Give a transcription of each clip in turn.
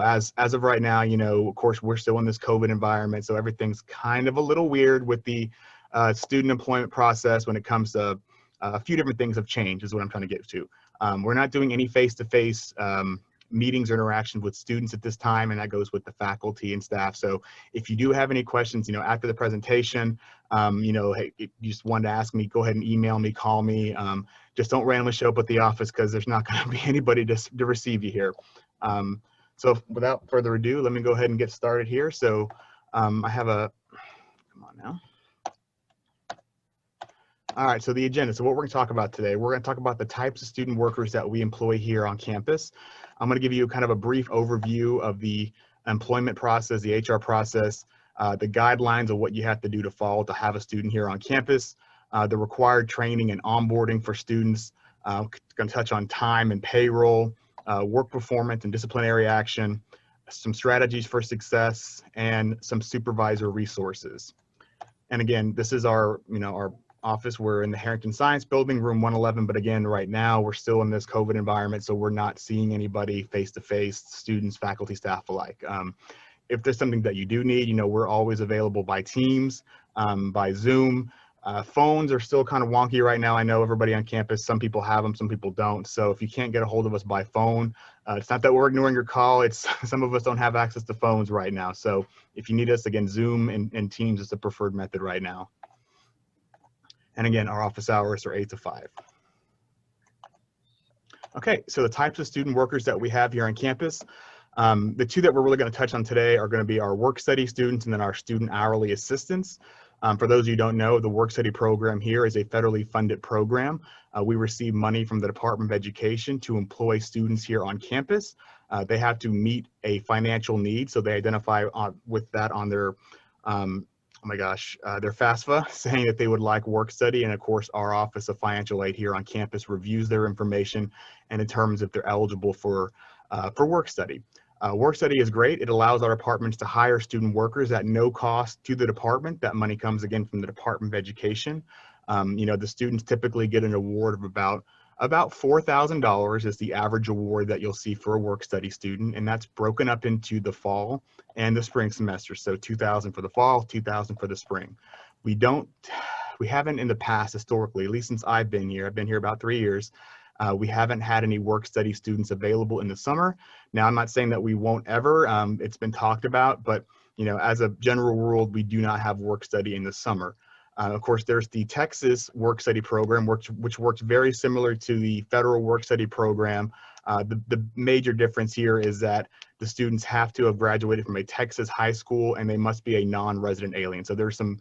as of right now, of course, we're still in this COVID environment, so everything's kind of a little weird with the student employment process when it comes to a few different things have changed, is what I'm trying to get to. We're not doing any face-to-face meetings or interactions with students at this time, and that goes with the faculty and staff. So if you do have any questions, after the presentation, hey, if you just wanted to ask me, go ahead and email me, call me. Just don't randomly show up at the office, because there's not going to be anybody to receive you here. So without further ado, let me go ahead and get started here. So I have come on now. All right, so the agenda. So what we're going to talk about today, we're going to talk about the types of student workers that we employ here on campus. I'm going to give you kind of a brief overview of the employment process, the HR process, the guidelines of what you have to do to follow to have a student here on campus, the required training and onboarding for students. Going to touch on time and payroll, work performance and disciplinary action, some strategies for success, and some supervisor resources. And again, this is our office. We're in the Harrington Science Building, room 111, but again, right now we're still in this COVID environment, so we're not seeing anybody face-to-face, students, faculty, staff alike. If there's something that you do need, we're always available by Teams, by Zoom. Phones are still kind of wonky right now. I know everybody on campus, some people have them, some people don't. So if you can't get a hold of us by phone, it's not that we're ignoring your call. It's some of us don't have access to phones right now. So if you need us, again, Zoom and Teams is the preferred method right now. And again, our office hours are 8 to 5. Okay, so the types of student workers that we have here on campus, the two that we're really going to touch on today are going to be our work study students and then our student hourly assistants. For those of you who don't know, the work study program here is a federally funded program. We receive money from the Department of Education to employ students here on campus. They have to meet a financial need, so they identify with that on their their FAFSA, saying that they would like work study. And of course, our Office of Financial Aid here on campus reviews their information and determines if they're eligible for work study. Work study is great. It allows our departments to hire student workers at no cost to the department. That money comes again from the Department of Education. The students typically get an award of about $4,000 is the average award that you'll see for a work study student, and that's broken up into the fall and the spring semester. So $2,000 for the fall, $2,000 for the spring. We haven't in the past historically, at least since I've been here about 3 years, we haven't had any work study students available in the summer. Now, I'm not saying that we won't ever, it's been talked about, but as a general rule, we do not have work study in the summer. Of course, there's the Texas work study program, which works very similar to the federal work study program. The major difference here is that the students have to have graduated from a Texas high school and they must be a non-resident alien. So there's some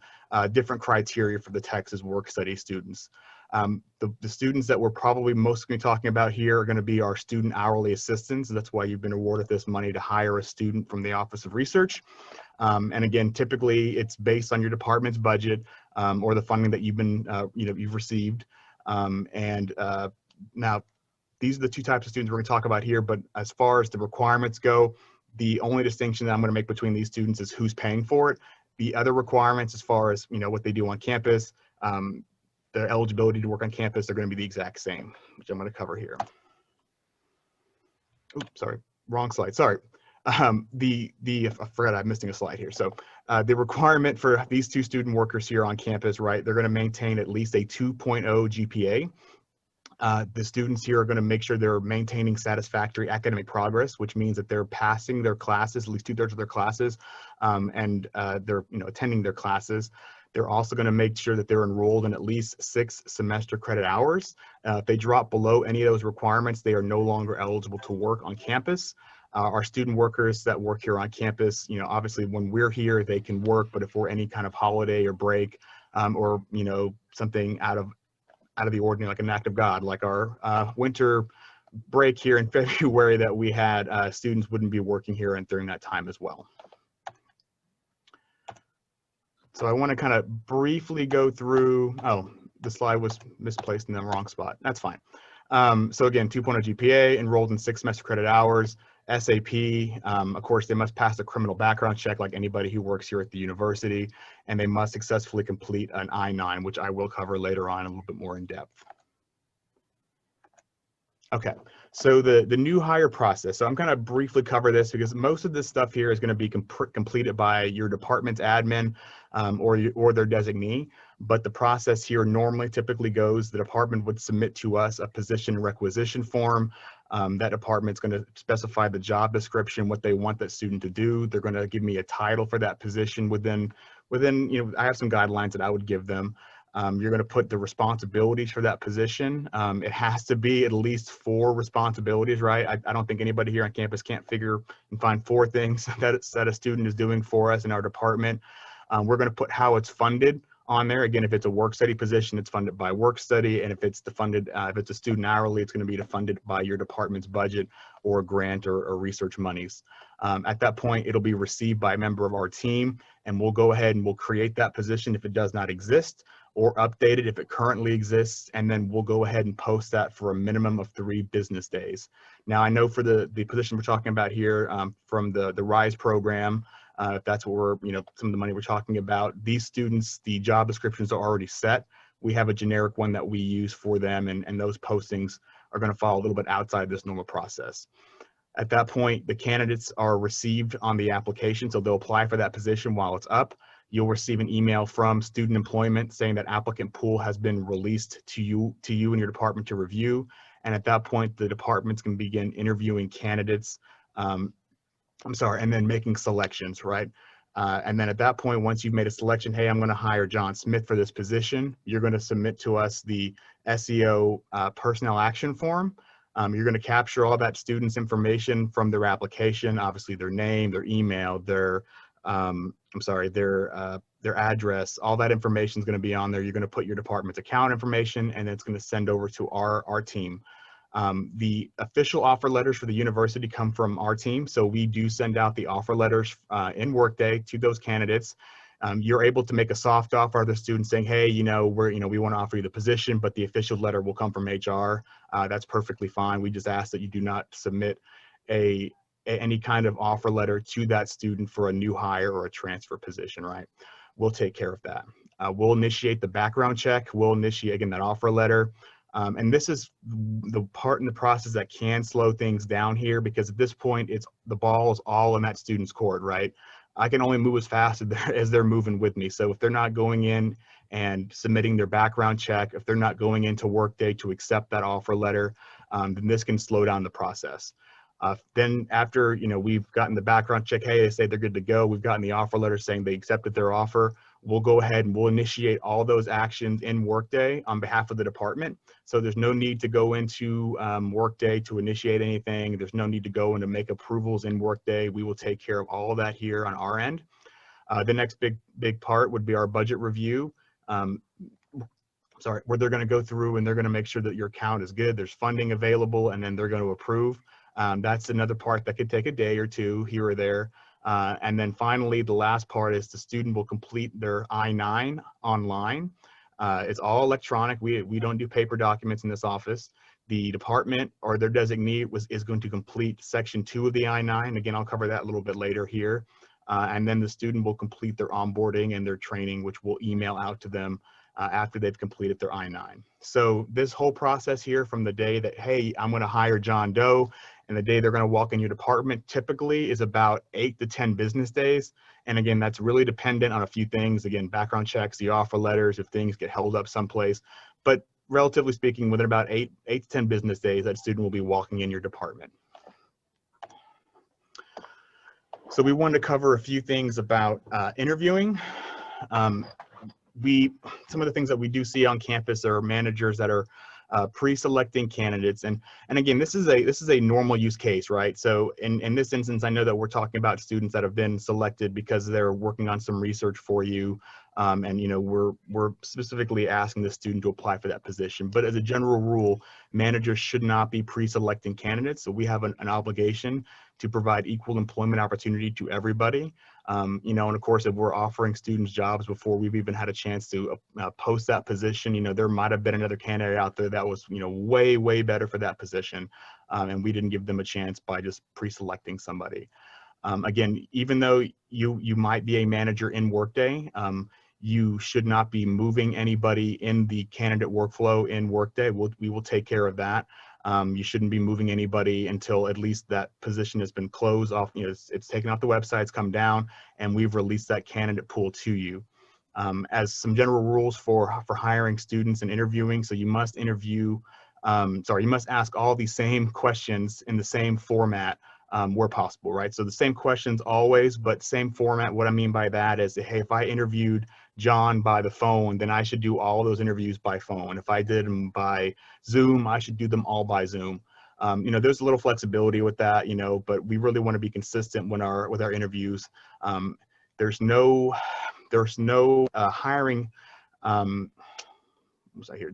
different criteria for the Texas work study students. The students that we're probably most going to be talking about here are going to be our student hourly assistants. That's why you've been awarded this money to hire a student from the Office of Research. And again, typically it's based on your department's budget or the funding that you've received. Now, these are the two types of students we're going to talk about here. But as far as the requirements go, the only distinction that I'm going to make between these students is who's paying for it. The other requirements, as far as what they do on campus, their eligibility to work on campus, are going to be the exact same, which I'm going to cover here. Oops, sorry, wrong slide. Sorry. I forgot I'm missing a slide here. So the requirement for these two student workers here on campus, right, they're going to maintain at least a 2.0 GPA. The students here are going to make sure they're maintaining satisfactory academic progress, which means that they're passing their classes, at least 2/3 of their classes, and they're attending their classes. They're also going to make sure that they're enrolled in at least 6 semester credit hours. If they drop below any of those requirements, they are no longer eligible to work on campus. Our student workers that work here on campus, obviously when we're here, they can work, but if we're any kind of holiday or break, or something out of the ordinary, like an act of God, like our winter break here in February that we had, students wouldn't be working here and during that time as well. So I want to kind of briefly go through, the slide was misplaced in the wrong spot. That's fine. So again, 2.0 GPA, enrolled in 6 semester credit hours, SAP, of course, they must pass a criminal background check like anybody who works here at the university, and they must successfully complete an I-9, which I will cover later on a little bit more in depth. Okay, so the new hire process. So I'm going to briefly cover this because most of this stuff here is going to be completed by your department's admin or their designee. But the process here normally typically goes, the department would submit to us a position requisition form. That department's going to specify the job description, what they want that student to do. They're going to give me a title for that position within, I have some guidelines that I would give them. You're going to put the responsibilities for that position. It has to be at least 4 responsibilities, right? I don't think anybody here on campus can't figure and find 4 things that a student is doing for us in our department. We're going to put how it's funded on there. Again, if it's a work study position, it's funded by work study. And if it's if it's a student hourly, it's going to be funded by your department's budget or grant or research monies. At that point, it'll be received by a member of our team, and we'll go ahead and we'll create that position if it does not exist, or update it if it currently exists, and then we'll go ahead and post that for a minimum of 3 business days. Now, I know for the position we're talking about here from the RISE program, if that's what we're, some of the money we're talking about, these students, the job descriptions are already set. We have a generic one that we use for them, and those postings are going to fall a little bit outside this normal process. At that point, the candidates are received on the application, so they'll apply for that position while it's up. You'll receive an email from student employment saying that applicant pool has been released to you and your department to review. And at that point, the departments can begin interviewing candidates, and then making selections, right? And then at that point, once you've made a selection, hey, I'm going to hire John Smith for this position, you're going to submit to us the SEO personnel action form. You're going to capture all that student's information from their application, obviously their name, their email, their address. All that information is going to be on there. You're going to put your department's account information, and it's going to send over to our team. The official offer letters for the university come from our team, so we do send out the offer letters in Workday to those candidates. You're able to make a soft offer to the student saying, hey, we want to offer you the position, but the official letter will come from HR. That's perfectly fine. We just ask that you do not submit any kind of offer letter to that student for a new hire or a transfer position, right? We'll take care of that. We'll initiate the background check. We'll initiate, again, that offer letter. And this is the part in the process that can slow things down here, because at this point, the ball is all in that student's court, right? I can only move as fast as they're moving with me. So if they're not going in and submitting their background check, if they're not going into Workday to accept that offer letter, then this can slow down the process. Then after, we've gotten the background check, hey, they say they're good to go. We've gotten the offer letter saying they accepted their offer. We'll go ahead and we'll initiate all those actions in Workday on behalf of the department. So there's no need to go into Workday to initiate anything. There's no need to go in to make approvals in Workday. We will take care of all of that here on our end. The next big part would be our budget review. Where they're going to go through and they're going to make sure that your account is good, there's funding available, and then they're going to approve. That's another part that could take a day or 2 here or there. And then finally, the last part is the student will complete their I-9 online. It's all electronic. We don't do paper documents in this office. The department or their designee is going to complete section 2 of the I-9. Again, I'll cover that a little bit later here. And then the student will complete their onboarding and their training, which we'll email out to them after they've completed their I-9. So this whole process here, from the day that, hey, I'm going to hire John Doe, and the day they're going to walk in your department, typically is about 8 to 10 business days. And again, that's really dependent on a few things. Again, background checks, the offer letters, if things get held up someplace. But relatively speaking, within about 8 to 10 business days, that student will be walking in your department. So we wanted to cover a few things about interviewing. Some of the things that we do see on campus are managers that are pre-selecting candidates, and again, this is a normal use case, right? So in this instance, I know that we're talking about students that have been selected because they're working on some research for you, and we're specifically asking the student to apply for that position. But as a general rule, managers should not be pre-selecting candidates. So we have an obligation to provide equal employment opportunity to everybody. And of course, if we're offering students jobs before we've even had a chance to post that position, there might have been another candidate out there that was, way better for that position. And we didn't give them a chance by just pre-selecting somebody. Again, even though you might be a manager in Workday, you should not be moving anybody in the candidate workflow in Workday. We will take care of that. You shouldn't be moving anybody until at least that position has been closed off, it's taken off the website, it's come down, and we've released that candidate pool to you. As some general rules for hiring students and interviewing, so you must you must ask all the same questions in the same format where possible, right? So the same questions always, but same format. What I mean by that is, hey, if I interviewed John by the phone, then I should do all those interviews by phone. If I did them by Zoom, I should do them all by Zoom. There's a little flexibility with that, but we really want to be consistent with our interviews. There's no hiring.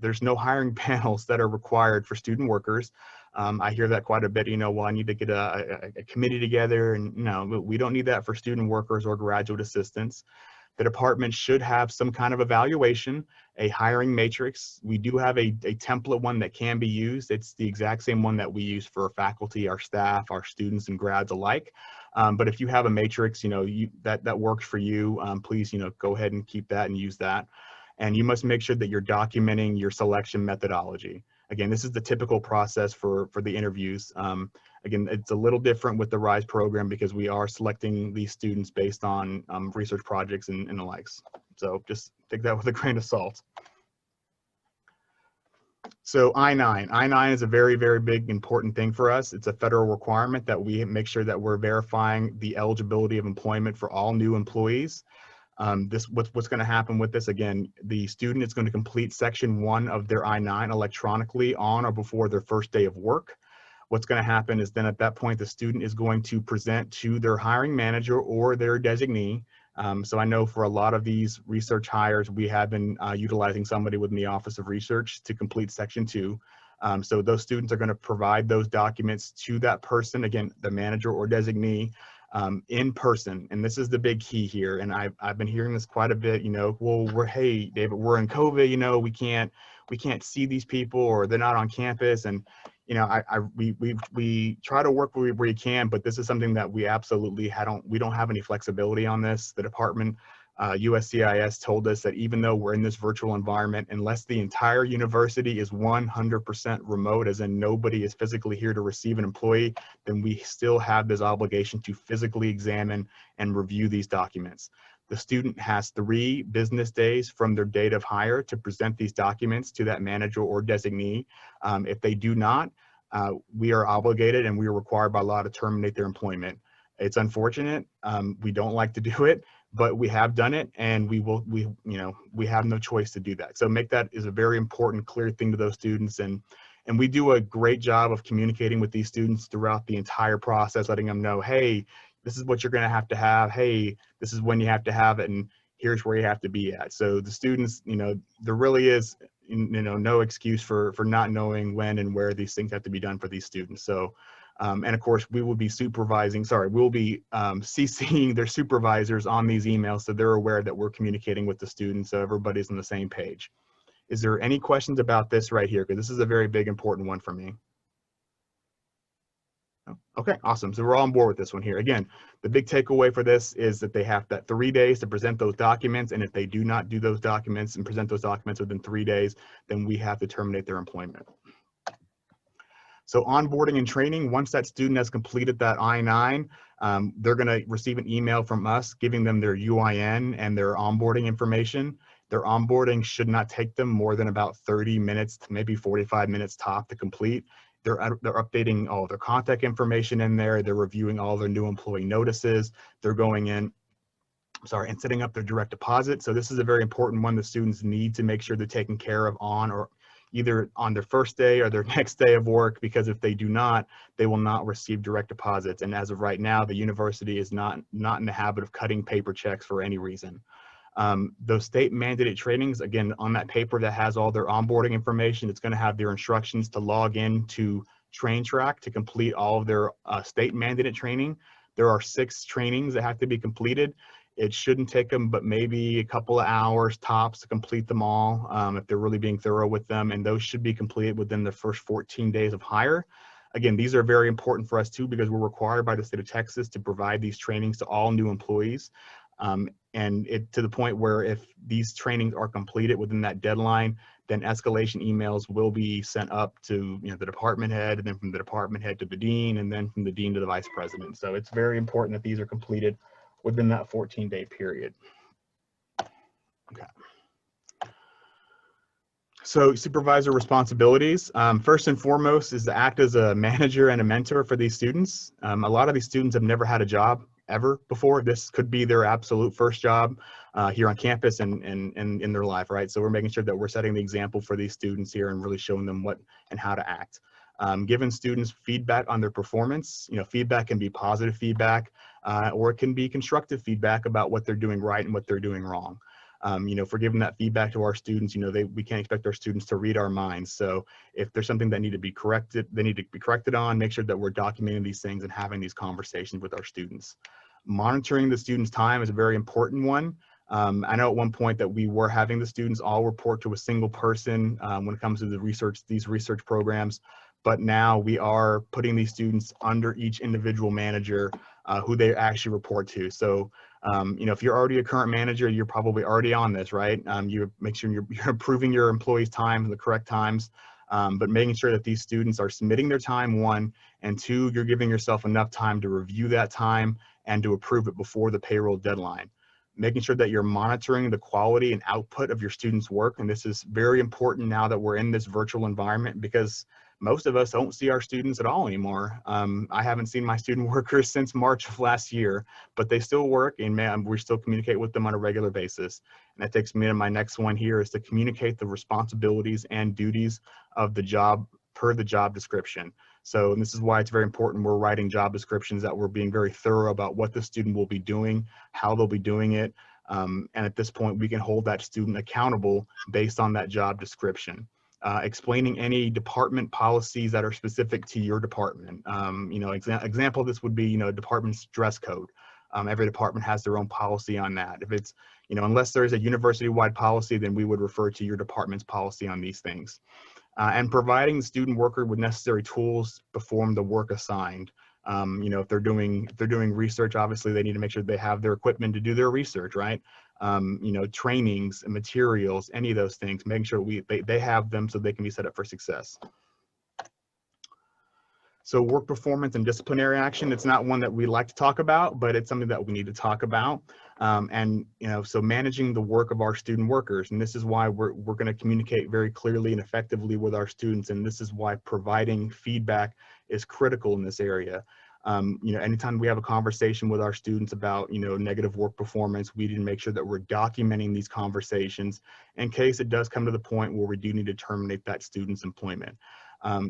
There's no hiring panels that are required for student workers. I hear that quite a bit, well, I need to get a committee together, and no, we don't need that for student workers or graduate assistants. The department should have some kind of evaluation, a hiring matrix. We do have a template one that can be used. It's the exact same one that we use for faculty, our staff, our students and grads alike. But if you have a matrix, that works for you, please, go ahead and keep that and use that. And you must make sure that you're documenting your selection methodology. Again, this is the typical process for the interviews. Again, it's a little different with the RISE program because we are selecting these students based on research projects and the likes. So just take that with a grain of salt. So I-9 is a very, very big important thing for us. It's a federal requirement that we make sure that we're verifying the eligibility of employment for all new employees. What's going to happen with this, again, the student is going to complete section 1 of their I-9 electronically on or before their first day of work. What's going to happen is then at that point, the student is going to present to their hiring manager or their designee. So I know for a lot of these research hires, we have been utilizing somebody within the Office of Research to complete section 2. So those students are going to provide those documents to that person, again, the manager or designee, in person. And this is the big key here. And I've been hearing this quite a bit, well, hey, David, we're in COVID, we can't see these people, or they're not on campus. And, we try to work where we can, but this is something that we absolutely we don't have any flexibility on this. The department, USCIS told us that even though we're in this virtual environment, unless the entire university is 100% remote, as in nobody is physically here to receive an employee, then we still have this obligation to physically examine and review these documents. The student has 3 business days from their date of hire to present these documents to that manager or designee. If they do not, we are obligated and we are required by law to terminate their employment. It's unfortunate. We don't like to do it, but we have done it, and we have no choice to do that. So make that is a very important, clear thing to those students. And we do a great job of communicating with these students throughout the entire process, letting them know, hey, this is what you're going to have. Hey, this is when you have to have it, and here's where you have to be at. So the students, there really is, no excuse for not knowing when and where these things have to be done for these students. So, and of course, we will be we'll be CCing their supervisors on these emails, so they're aware that we're communicating with the students, so everybody's on the same page. Is there any questions about this right here? Because this is a very big, important one for me. Okay, awesome. So we're all on board with this one here. Again, the big takeaway for this is that they have that 3 days to present those documents. And if they do not do those documents and present those documents within 3 days, then we have to terminate their employment. So onboarding and training, once that student has completed that I-9, they're going to receive an email from us giving them their UIN and their onboarding information. Their onboarding should not take them more than about 30 minutes to maybe 45 minutes top to complete. They're updating all their contact information in there. They're reviewing all their new employee notices. They're going in, and setting up their direct deposit. So this is a very important one the students need to make sure they're taken care of either on their first day or their next day of work, because if they do not, they will not receive direct deposits. And as of right now, the university is not in the habit of cutting paper checks for any reason. Those state mandated trainings, again, on that paper that has all their onboarding information, it's going to have their instructions to log in to TrainTrack to complete all of their state mandated training. There are 6 trainings that have to be completed. It shouldn't take them but maybe a couple of hours tops to complete them all, if they're really being thorough with them, and those should be completed within the first 14 days of hire. Again, these are very important for us too, because we're required by the state of Texas to provide these trainings to all new employees. And it to the point where if these trainings are completed within that deadline, then escalation emails will be sent up to the department head, and then from the department head to the dean, and then from the dean to the vice president. So it's very important that these are completed within that 14-day period. Okay. So supervisor responsibilities, first and foremost, is to act as a manager and a mentor for these students. A lot of these students have never had a job ever before. This could be their absolute first job here on campus and in their life, right? So we're making sure that we're setting the example for these students here and really showing them what and how to act. Giving students feedback on their performance. Feedback can be positive feedback, or it can be constructive feedback about what they're doing right and what they're doing wrong. If we're giving that feedback to our students, we can't expect our students to read our minds. So if there's something that need to be corrected, they need to be corrected on, make sure that we're documenting these things and having these conversations with our students. Monitoring the students' time is a very important one. I know at one point that we were having the students all report to a single person when it comes to these research programs, but now we are putting these students under each individual manager who they actually report to. So if you're already a current manager, you're probably already on this, right? You make sure you're approving your employees' time in the correct times, but making sure that these students are submitting their time, one, and two, you're giving yourself enough time to review that time and to approve it before the payroll deadline. Making sure that you're monitoring the quality and output of your students' work. And this is very important now that we're in this virtual environment, because most of us don't see our students at all anymore. I haven't seen my student workers since March of last year, but they still work, and we still communicate with them on a regular basis. And that takes me to my next one here, is to communicate the responsibilities and duties of the job per the job description. So, and this is why it's very important we're writing job descriptions, that we're being very thorough about what the student will be doing, how they'll be doing it. And at this point, we can hold that student accountable based on that job description. Explaining any department policies that are specific to your department. Example of this would be, department's dress code. Every department has their own policy on that. If it's, unless there's a university-wide policy, then we would refer to your department's policy on these things. And providing the student worker with necessary tools to perform the work assigned. If they're doing research, obviously they need to make sure they have their equipment to do their research, right? Trainings and materials, any of those things, making sure they have them so they can be set up for success. So work performance and disciplinary action, it's not one that we like to talk about, but it's something that we need to talk about. So managing the work of our student workers, and this is why we're going to communicate very clearly and effectively with our students, and this is why providing feedback is critical in this area. Anytime we have a conversation with our students about, negative work performance, we need to make sure that we're documenting these conversations in case it does come to the point where we do need to terminate that student's employment.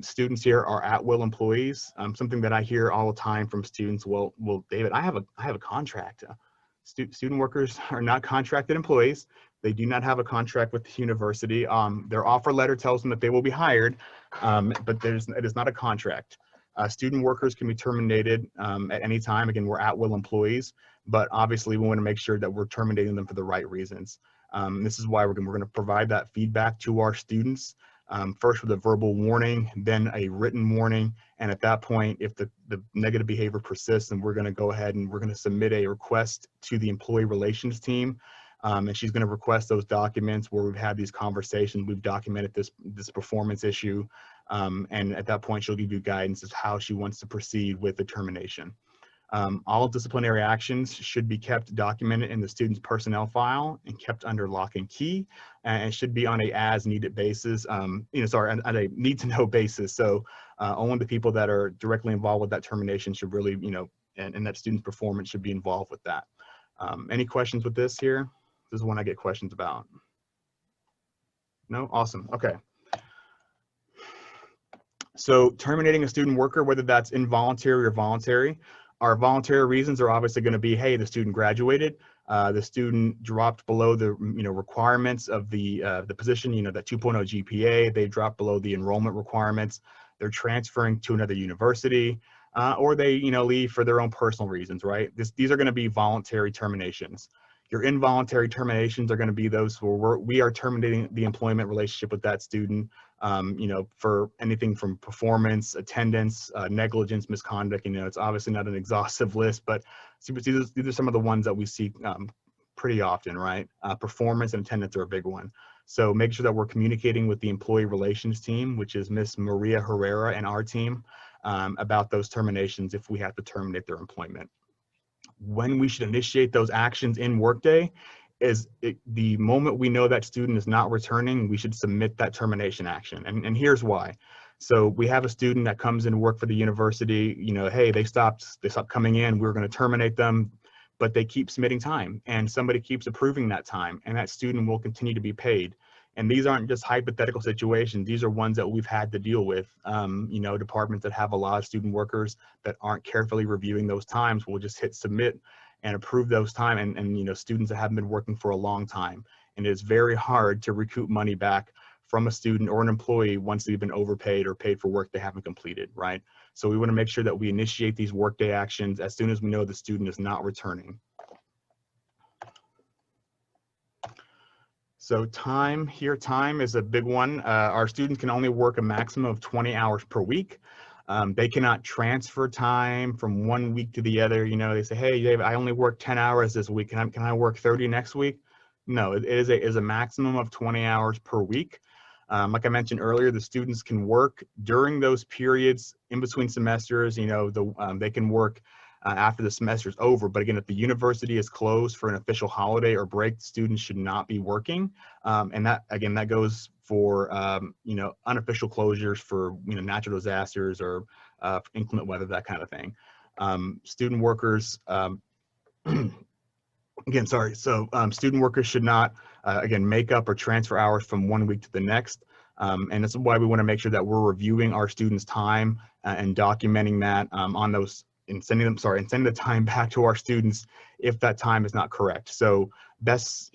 Students here are at-will employees. Something that I hear all the time from students, well, David, I have a contract. Student workers are not contracted employees. They do not have a contract with the university. Their offer letter tells them that they will be hired, but it is not a contract. Student workers can be terminated at any time. Again, we're at-will employees, but obviously we want to make sure that we're terminating them for the right reasons. This is why we're going to provide that feedback to our students. First with a verbal warning, then a written warning. And at that point, if the negative behavior persists, then we're going to go ahead and we're going to submit a request to the employee relations team. And she's going to request those documents where we've had these conversations, we've documented this performance issue. And at that point, she'll give you guidance as how she wants to proceed with the termination. All disciplinary actions should be kept documented in the student's personnel file and kept under lock and key, and should be on a as needed basis, on a need to know basis. So only the people that are directly involved with that termination should really, and that student's performance should be involved with that. Any questions with this here? This is one I get questions about. No? Awesome. Okay. So terminating a student worker, whether that's involuntary or voluntary, our voluntary reasons are obviously going to be, hey, the student graduated, the student dropped below the requirements of the position, that 2.0 GPA, they dropped below the enrollment requirements, they're transferring to another university, or they leave for their own personal reasons, right? These are going to be voluntary terminations. Your involuntary terminations are going to be those where we are terminating the employment relationship with that student, you know, for anything from performance, attendance, negligence, misconduct. You know, it's obviously not an exhaustive list, but these are some of the ones that we see pretty often, right? Performance and attendance are a big one. So make sure that we're communicating with the employee relations team, which is Miss Maria Herrera and our team, about those terminations if we have to terminate their employment. When we should initiate those actions in Workday is the moment we know that student is not returning, we should submit that termination action. And here's why. So we have a student that comes in to work for the university, you know, hey, they stopped coming in, we're going to terminate them, but they keep submitting time and somebody keeps approving that time, and that student will continue to be paid. And these aren't just hypothetical situations. These are ones that we've had to deal with. You know, departments that have a lot of student workers that aren't carefully reviewing those times will just hit submit and approve those time. And you know, students that haven't been working for a long time. And it's very hard to recoup money back from a student or an employee once they've been overpaid or paid for work they haven't completed, right? So we want to make sure that we initiate these Workday actions as soon as we know the student is not returning. So time is a big one. Our students can only work a maximum of 20 hours per week. They cannot transfer time from one week to the other. You know, they say, hey, Dave, I only worked 10 hours this week. Can I work 30 next week? No, it is a maximum of 20 hours per week. Like I mentioned earlier, the students can work during those periods in between semesters. You know, they can work after the semester is over. But again, if the university is closed for an official holiday or break, students should not be working. And that, again, that goes for, you know, unofficial closures for, you know, natural disasters or inclement weather, that kind of thing. Student workers, again, sorry. So student workers should not, again, make up or transfer hours from one week to the next. And that's why we want to make sure that we're reviewing our students' time and documenting that on those, and sending the time back to our students if that time is not correct. So best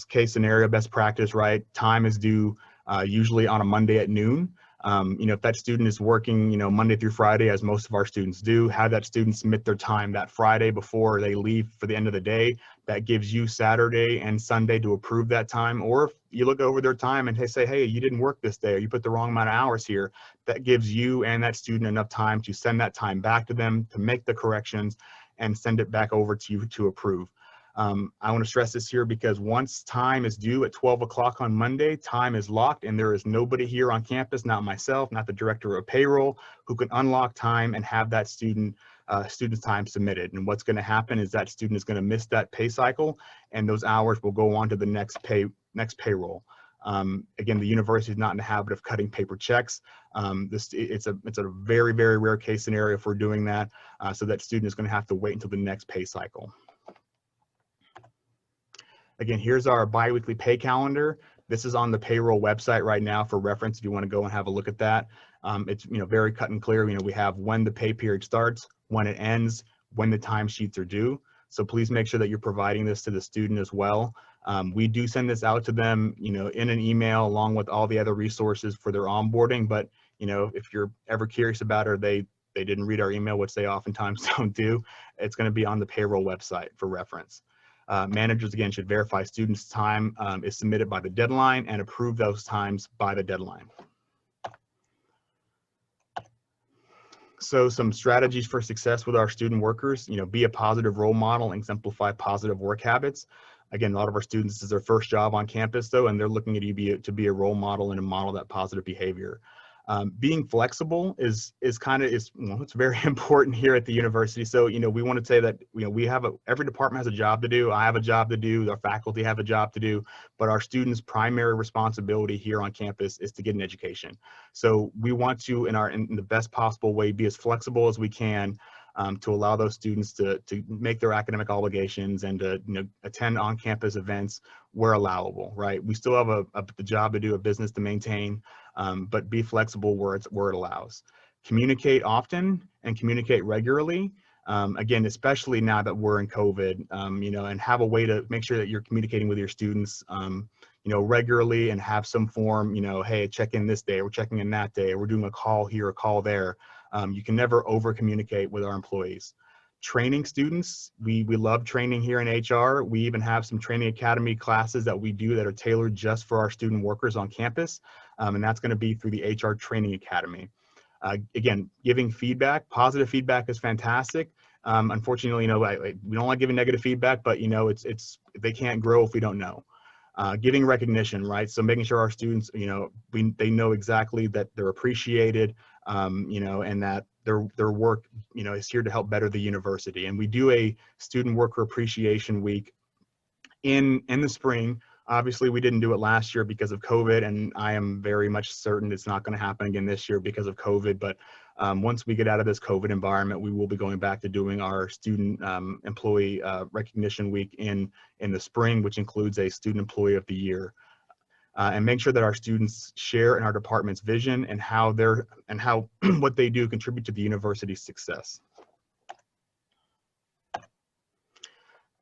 case scenario, best practice, right? Time is due usually on a Monday at noon. You know, if that student is working, you know, Monday through Friday, as most of our students do, have that student submit their time that Friday before they leave for the end of the day. That gives you Saturday and Sunday to approve that time. Or if you look over their time and they say, hey, you didn't work this day, or you put the wrong amount of hours here, that gives you and that student enough time to send that time back to them to make the corrections and send it back over to you to approve. I want to stress this here because once time is due at 12 o'clock on Monday, time is locked and there is nobody here on campus, not myself, not the director of payroll, who can unlock time and have that student's time submitted. And what's going to happen is that student is going to miss that pay cycle and those hours will go on to the next payroll. Again, the university is not in the habit of cutting paper checks. It's a very, very rare case scenario if we're doing that. So that student is going to have to wait until the next pay cycle. Again, here's our biweekly pay calendar. This is on the payroll website right now for reference if you want to go and have a look at that. It's, you know, very cut and clear. You know, we have when the pay period starts, when it ends, when the timesheets are due. So please make sure that you're providing this to the student as well. We do send this out to them, you know, in an email along with all the other resources for their onboarding. But, you know, if you're ever curious about it or they didn't read our email, which they oftentimes don't do, it's going to be on the payroll website for reference. Managers, again, should verify students' time is submitted by the deadline and approve those times by the deadline. So some strategies for success with our student workers, you know, be a positive role model and exemplify positive work habits. Again, a lot of our students, this is their first job on campus though, and they're looking at you to be a role model and a model that positive behavior. Being flexible is well, it's very important here at the university. So, you know, we want to say that, you know, every department has a job to do. I have a job to do. Our faculty have a job to do, but our students' primary responsibility here on campus is to get an education. So we want to, in the best possible way, be as flexible as we can to allow those students to make their academic obligations and to, you know, attend on-campus events where allowable, right? We still have a job to do, a business to maintain, but be flexible where it allows. Communicate often and communicate regularly. Again, especially now that we're in COVID, you know, and have a way to make sure that you're communicating with your students, you know, regularly and have some form, you know, hey, check in this day, we're checking in that day, we're doing a call here, a call there. You can never over communicate with our employees. training students. We love training here in HR. We even have some training academy classes that we do that are tailored just for our student workers on campus. And that's going to be through the HR Training Academy. Again, giving feedback, positive feedback is fantastic. Unfortunately, you know, we don't like giving negative feedback, but you know, they can't grow if we don't know. Giving recognition, right? So making sure our students, you know, they know exactly that they're appreciated, you know, and that their work, you know, is here to help better the university. And we do a student worker appreciation week in the spring. Obviously, we didn't do it last year because of COVID, and I am very much certain it's not going to happen again this year because of COVID. But once we get out of this COVID environment, we will be going back to doing our student employee recognition week in the spring, which includes a student employee of the year. And make sure that our students share in our department's vision and how what they do contribute to the university's success.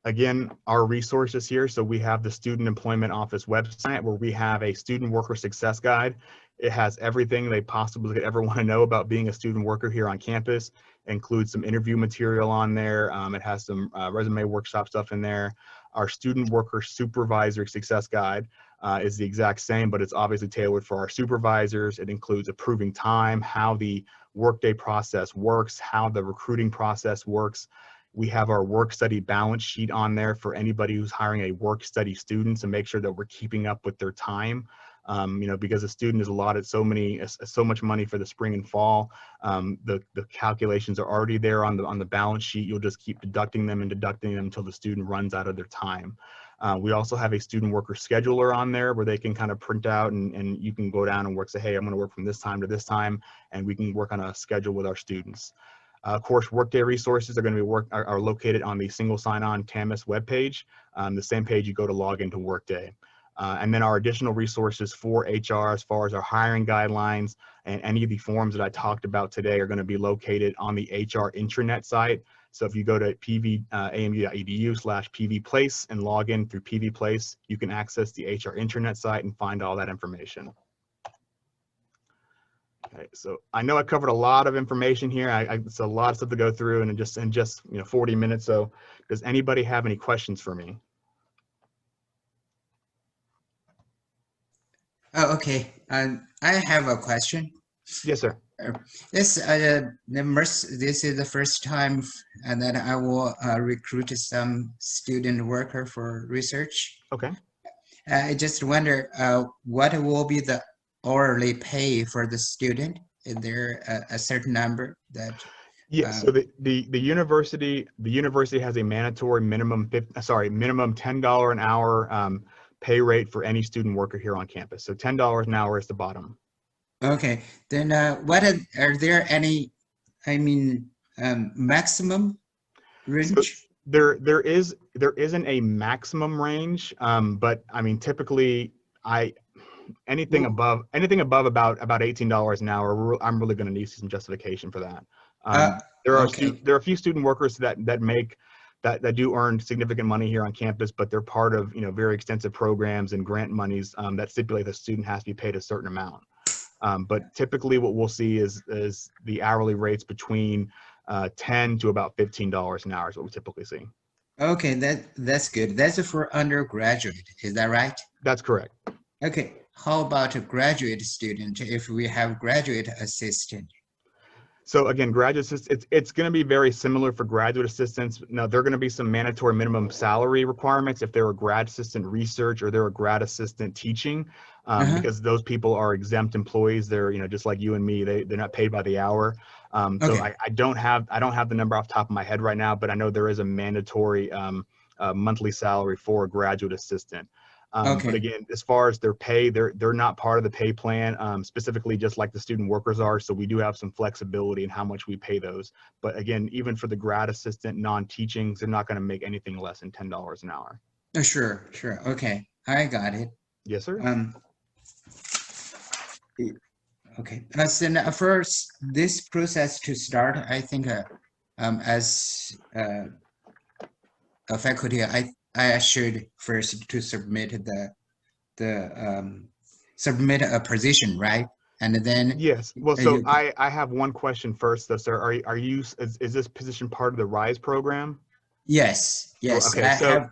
Again, our resources here. So we have the Student Employment Office website where we have a student worker success guide. It has everything they possibly could ever want to know about being a student worker here on campus. It includes some interview material on there. It has some resume workshop stuff in there. Our student worker supervisor success guide is the exact same, but it's obviously tailored for our supervisors. It includes approving time, how the workday process works, how the recruiting process works. We have our work study balance sheet on there for anybody who's hiring a work study student to make sure that we're keeping up with their time. You know, because a student is allotted so much money for the spring and fall. The calculations are already there on the balance sheet. You'll just keep deducting them until the student runs out of their time. We also have a student worker scheduler on there where they can kind of print out and you can go down and work, say, hey, I'm going to work from this time to this time, and we can work on a schedule with our students. Of course, Workday resources are going to be are located on the single sign-on TAMIS webpage, the same page you go to log into Workday. And then our additional resources for HR as far as our hiring guidelines and any of the forms that I talked about today are going to be located on the HR intranet site. So if you go to pvamu.edu/pvplace and log in through pvplace, you can access the HR intranet site and find all that information. Okay, so I know I covered a lot of information here. It's a lot of stuff to go through in just 40 minutes. So does anybody have any questions for me? Oh, okay. I have a question. Yes, sir. This is the first time that I will recruit some student worker for research. Okay. I just wonder what will be the hourly pay for the student? Is there a certain number that? Yes. So the university has a mandatory minimum $10 an hour pay rate for any student worker here on campus. So $10 an hour is the bottom. Okay. Then are there any? I mean, maximum range? So there isn't a maximum range, but I mean typically anything above about $18 an hour, I'm really going to need some justification for that. There are a few student workers that do earn significant money here on campus, but they're part of very extensive programs and grant monies that stipulate the student has to be paid a certain amount. But typically, what we'll see is the hourly rates between $10 to about $15 an hour is what we typically see. Okay, that's good. That's for undergraduate. Is that right? That's correct. Okay. How about a graduate student if we have graduate assistant? So again, graduate assistants, it's going to be very similar for graduate assistants. Now, there are going to be some mandatory minimum salary requirements if they're a grad assistant research or they're a grad assistant teaching, because those people are exempt employees. They're just like you and me. They're not paid by the hour. So I don't have the number off the top of my head right now, but I know there is a mandatory monthly salary for a graduate assistant. But again, as far as their pay, they're not part of the pay plan, specifically just like the student workers are. So we do have some flexibility in how much we pay those. But again, even for the grad assistant non-teaching, they're not going to make anything less than $10 an hour. Oh, sure. Okay, I got it. Yes, sir. Okay. So now first, this process to start, I think, as a faculty, I should first to submit submit a position, right? and then Yes. Well, so you, I have one question first, though, sir. Are you is this position part of the RISE program? yes, Well, yes, okay. So I was it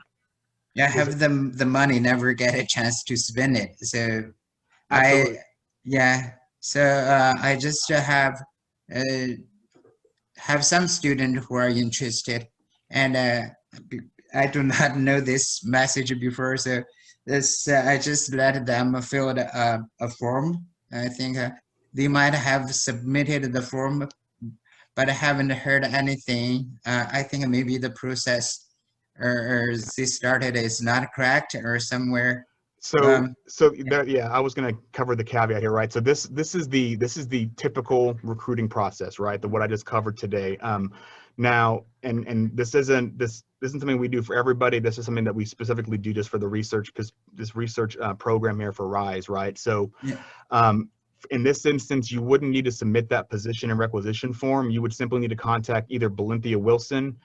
have the money, never get a chance to spend it. So I, absolutely? yeah, so I just uh, have some students who are interested, and I do not know this message before, so this I just let them fill a form. I think they might have submitted the form, but I haven't heard anything. I think maybe the process or they started is not correct or somewhere. So, Um, yeah, yeah, I was going to cover the caveat here, right? So this is the typical recruiting process, right? What I just covered today. Now, and this isn't something we do for everybody. This is something that we specifically do just for the research, this research program here for RISE, right? So, yeah, um, in this instance, you wouldn't need to submit that position and requisition form. You would simply need to contact either Balinthia Wilson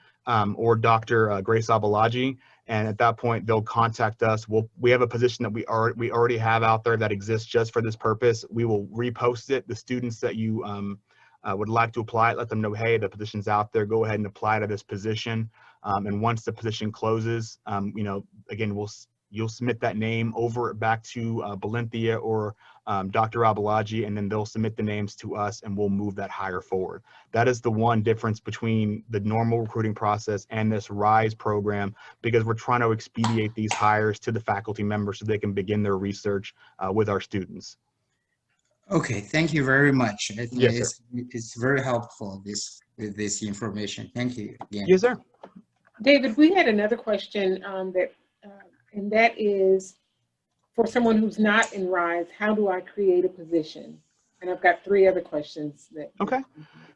or Dr. Grace Abalaji. And at that point, they'll contact us. We have a position that we already have out there that exists just for this purpose. We will repost it. The students that you would like to apply it, let them know, hey, the position's out there. Go ahead and apply to this position. And once the position closes, again, you'll submit that name over back to Balinthia or Dr. Abalaji, and then they'll submit the names to us, and we'll move that hire forward. That is the one difference between the normal recruiting process and this RISE program, because we're trying to expedite these hires to the faculty members so they can begin their research with our students. okay, thank you very much. I think Yes, sir. it's very helpful this information. Thank you again. Yes, sir. David, we had another question and that is, for someone who's not in RISE, how do I create a position? And I've got 3 other questions. Okay.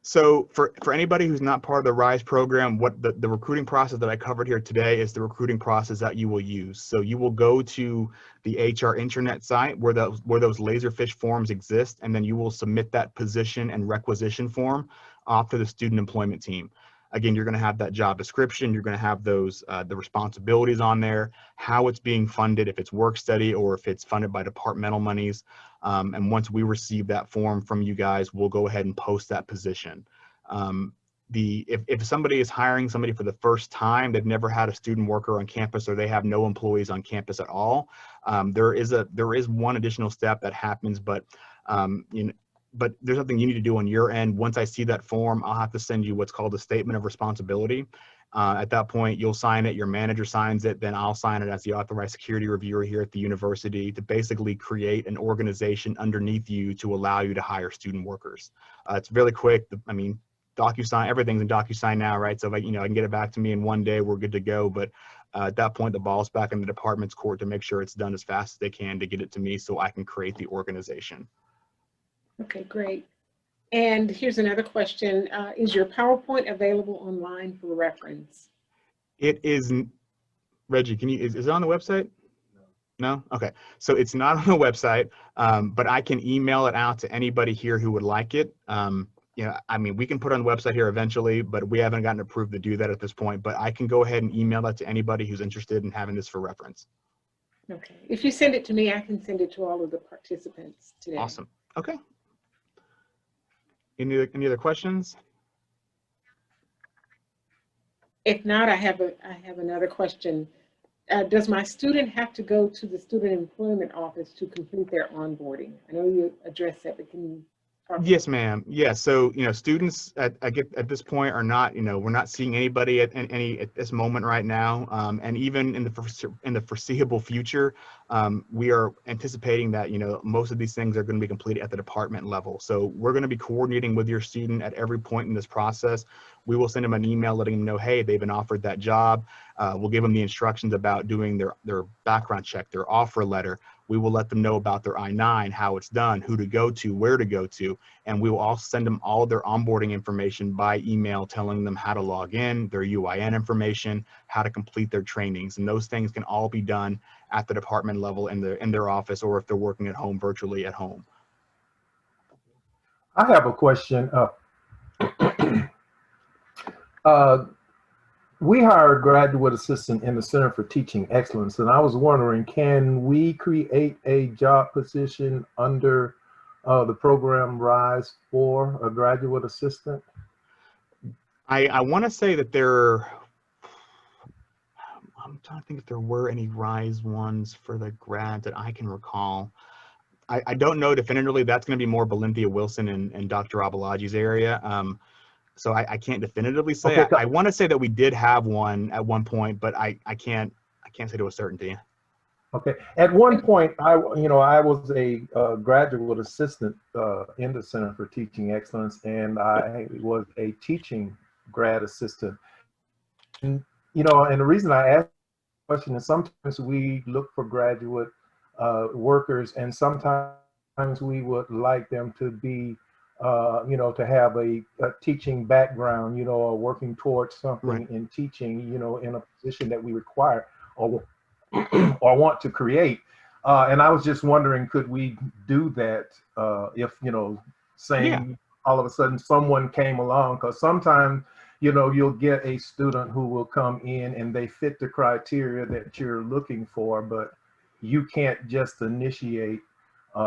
So for anybody who's not part of the RISE program, what the recruiting process that I covered here today is the recruiting process that you will use. So you will go to the HR intranet site where those Laserfish forms exist, and then you will submit that position and requisition form off to the student employment team. Again, you're going to have that job description. You're going to have those the responsibilities on there, how it's being funded, if it's work study or if it's funded by departmental monies. And once we receive that form from you guys, we'll go ahead and post that position. If somebody is hiring somebody for the first time, they've never had a student worker on campus, or they have no employees on campus at all, there is one additional step that happens, but but there's something you need to do on your end. Once I see that form, I'll have to send you what's called a statement of responsibility. At that point, you'll sign it, your manager signs it, then I'll sign it as the authorized security reviewer here at the university to basically create an organization underneath you to allow you to hire student workers. It's really quick. I mean, DocuSign, everything's in DocuSign now, right? So if I can get it back to me in one day, we're good to go. But at that point, the ball's back in the department's court to make sure it's done as fast as they can to get it to me so I can create the organization. Okay, great. And here's another question. Is your PowerPoint available online for reference? It is. Reggie, is it on the website? No? Okay. So it's not on the website, but I can email it out to anybody here who would like it. I mean, we can put it on the website here eventually, but we haven't gotten approved to do that at this point. But I can go ahead and email that to anybody who's interested in having this for reference. Okay. If you send it to me, I can send it to all of the participants today. Awesome. Okay. Any other questions? If not, I have another question. Does my student have to go to the student employment office to complete their onboarding? I know you addressed that, but can you talk? Yes, ma'am. Yeah. So, students at this point are not, we're not seeing anybody at this moment right now. And even in the foreseeable future, we are anticipating that, most of these things are going to be completed at the department level. So we're going to be coordinating with your student at every point in this process. We will send them an email letting them know, hey, they've been offered that job. We'll give them the instructions about doing their background check, their offer letter. We will let them know about their I-9, how it's done, who to go to, where to go to, and we will also send them all their onboarding information by email, telling them how to log in, their UIN information, how to complete their trainings, and those things can all be done at the department level in their office, or if they're working at home, virtually at home. I have a question. We hire a graduate assistant in the Center for Teaching Excellence, and I was wondering, can we create a job position under the program RISE for a graduate assistant? I want to say that there, I'm trying to think if there were any RISE ones for the grad that I can recall. I don't know definitively. That's going to be more Valentia Wilson and Dr. Abalaji's area. So I can't definitively say. Okay. I want to say that we did have one at one point, but I can't say to a certainty. Okay. At one point, I was a graduate assistant in the Center for Teaching Excellence, and I was a teaching grad assistant. And and the reason I asked the question is sometimes we look for graduate workers, and sometimes we would like them to be, to have a teaching background, or working towards something Right. in teaching, in a position that we require or want to create. And I was just wondering, could we do that if, saying all of a sudden someone came along? Because sometimes, you'll get a student who will come in and they fit the criteria that you're looking for, but you can't just initiate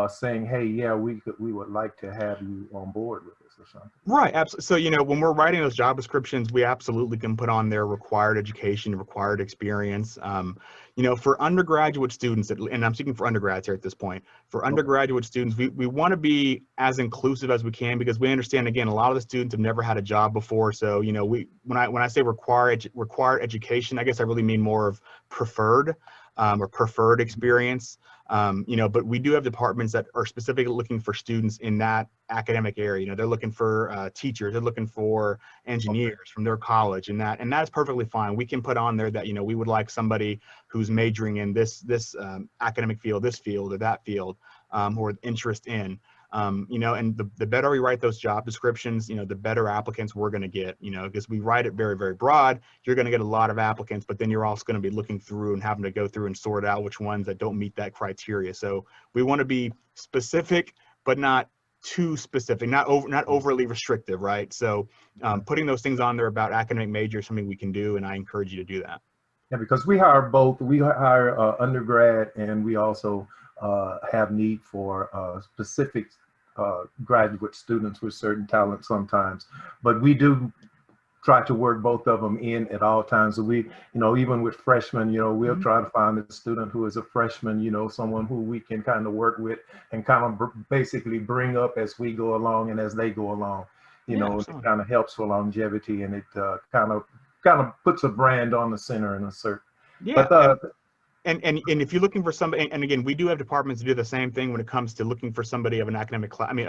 saying, hey, yeah, we would like to have you on board with this or something. Right, absolutely. So, when we're writing those job descriptions, we absolutely can put on their required education, required experience. For undergraduate students, and I'm speaking for undergrads here at this point, for undergraduate students, we want to be as inclusive as we can, because we understand, again, a lot of the students have never had a job before. So, when I say required education, I guess I really mean more of preferred or preferred experience. But we do have departments that are specifically looking for students in that academic area. They're looking for teachers, they're looking for engineers from their college, and that's perfectly fine. We can put on there that, we would like somebody who's majoring in this academic field, this field or that field, or interest in. And the better we write those job descriptions, the better applicants we're going to get, because we write it very, very broad. You're going to get a lot of applicants, but then you're also going to be looking through and having to go through and sort out which ones that don't meet that criteria. So we want to be specific, but not too specific, not overly restrictive, right? So putting those things on there about academic major is something we can do, and I encourage you to do that. Yeah, because we hire both. We hire undergrad, and we also have need for specific graduate students with certain talents sometimes. But we do try to work both of them in at all times. So we, even with freshmen, we'll try to find a student who is a freshman, someone who we can kind of work with and kind of basically bring up as we go along and as they go along. It kind of helps for longevity, and it kind of puts a brand on the center in a certain. Yeah. But, and if you're looking for somebody, and again, we do have departments that do the same thing when it comes to looking for somebody of an academic class. I mean,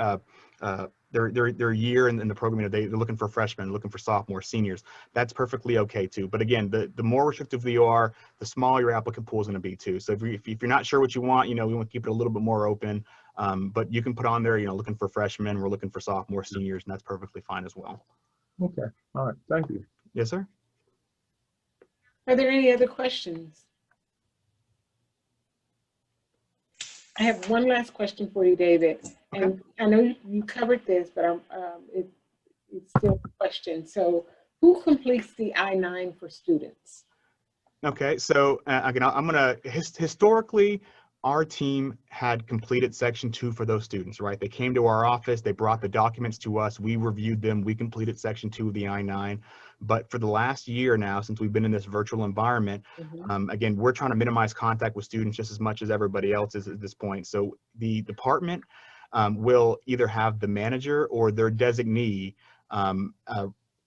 their year in the program, they're looking for freshmen, looking for sophomores, seniors. That's perfectly okay too. But again, the more restrictive you are, the smaller your applicant pool is going to be too. So if you're not sure what you want, we want to keep it a little bit more open. But you can put on there, looking for freshmen, we're looking for sophomores, seniors, and that's perfectly fine as well. Okay. All right. Thank you. Yes, sir. Are there any other questions? I have one last question for you, David. Okay. And I know you covered this, but it's still a question. So who completes the I-9 for students? Okay, so again, I'm gonna, historically, our team had completed Section 2 for those students, right? They came to our office, they brought the documents to us, we reviewed them, we completed Section 2 of the I-9. But for the last year now, since we've been in this virtual environment, again, we're trying to minimize contact with students just as much as everybody else is at this point. So the department will either have the manager or their designee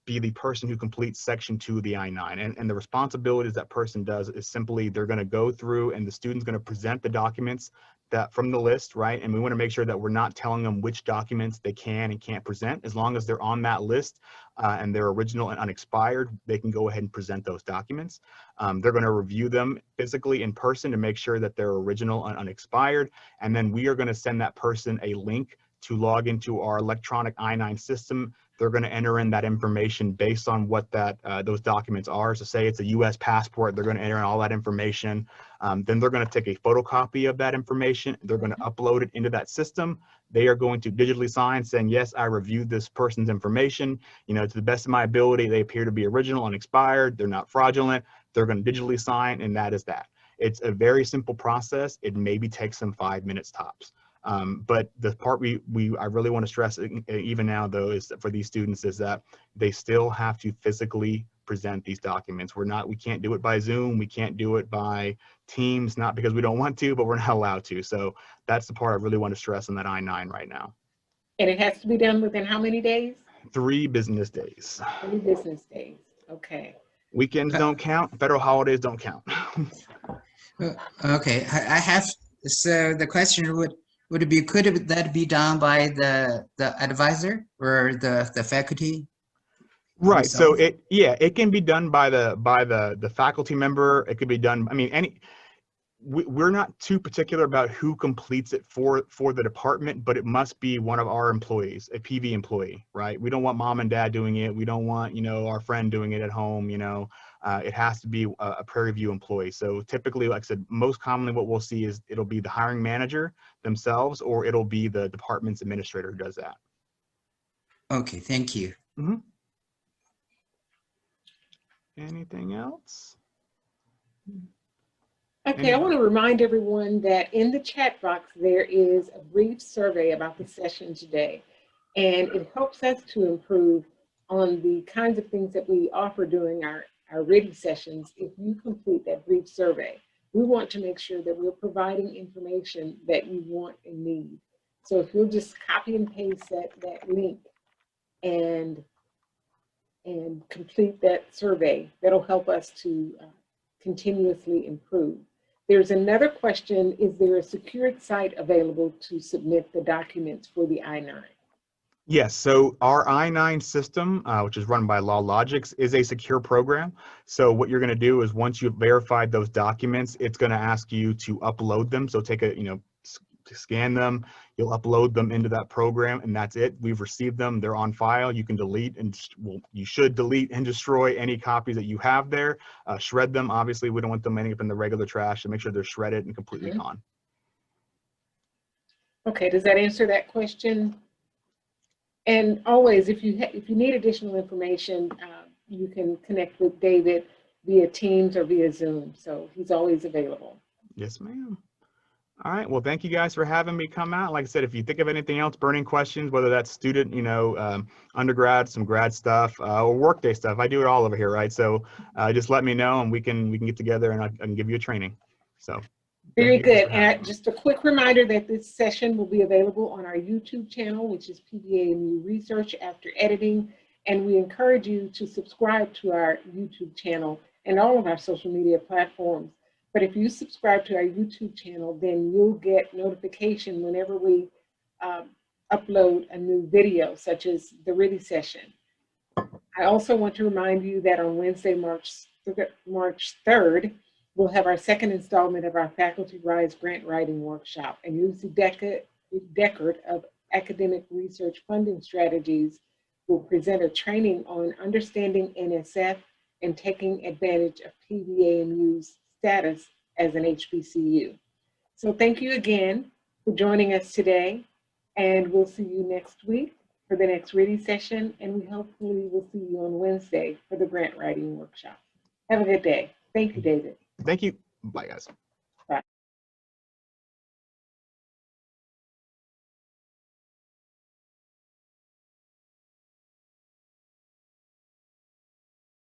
be the person who completes Section 2 of the I-9. And the responsibilities that person does is simply, they're going to go through and the student's going to present the documents that from the list, right? And we want to make sure that we're not telling them which documents they can and can't present. As long as they're on that list and they're original and unexpired, they can go ahead and present those documents. They're going to review them physically in person to make sure that they're original and unexpired. And then we are going to send that person a link to log into our electronic I-9 system. They're going to enter in that information based on what those documents are. So say it's a U.S. passport, they're going to enter in all that information. Then they're going to take a photocopy of that information. They're going to upload it into that system. They are going to digitally sign saying, yes, I reviewed this person's information. To the best of my ability, they appear to be original and expired. They're not fraudulent. They're going to digitally sign, and that is that. It's a very simple process. It maybe takes them 5 minutes tops. But the part I really want to stress even now though is that for these students is that they still have to physically present these documents. We can't do it by Zoom. We can't do it by Teams, not because we don't want to, but we're not allowed to. So that's the part I really want to stress on that I-9 right now. And it has to be done within how many days? 3 business days. 3 business days. Okay. Weekends don't count. Federal holidays don't count. Okay, I have, so the question would it be, could that be done by the advisor or the faculty? Right. So themselves? it can be done by the faculty member. It could be done. I mean, we're not too particular about who completes it for the department, but it must be one of our employees, a PV employee, right? We don't want mom and dad doing it. We don't want, our friend doing it at home, it has to be a Prairie View employee. So typically, like I said, most commonly what we'll see is it'll be the hiring manager themselves, or it'll be the department's administrator who does that. Okay, thank you. Mm-hmm. Anything else? Okay, I want to remind everyone that in the chat box, there is a brief survey about the session today, and it helps us to improve on the kinds of things that we offer during our RITI sessions. If you complete that brief survey, we want to make sure that we're providing information that you want and need. So if you'll just copy and paste that link and complete that survey, that'll help us to continuously improve. There's another question, is there a secured site available to submit the documents for the I-9? Yes, so our I-9 system, which is run by LawLogix, is a secure program. So what you're going to do is once you've verified those documents, it's going to ask you to upload them. So take scan them, you'll upload them into that program, and that's it. We've received them, they're on file. You can delete and, you should delete and destroy any copies that you have there. Shred them, obviously, we don't want them ending up in the regular trash, so make sure they're shredded and completely gone. Okay, does that answer that question? And always, if you need additional information, you can connect with David via Teams or via Zoom, so he's always available. Yes, ma'am. All right. Well, thank you guys for having me come out. Like I said, if you think of anything else, burning questions, whether that's student, undergrad, some grad stuff, or workday stuff, I do it all over here, right? So just let me know, and we can get together, and I can give you a training. So very good. And just a quick reminder that this session will be available on our YouTube channel, which is PVAMU Research After Editing, and we encourage you to subscribe to our YouTube channel and all of our social media platforms. But if you subscribe to our YouTube channel, then you'll get notification whenever we upload a new video, such as the RITI session. I also want to remind you that on Wednesday, March 3rd, we'll have our second installment of our Faculty Rise Grant Writing Workshop. And Lucy Deckard of Academic Research Funding Strategies will present a training on understanding NSF and taking advantage of PVAMU's status as an HBCU. So thank you again for joining us today, and we'll see you next week for the next RITI session, and we hopefully will see you on Wednesday for the grant writing workshop. Have a good day. Thank you, David. Thank you. Bye, guys.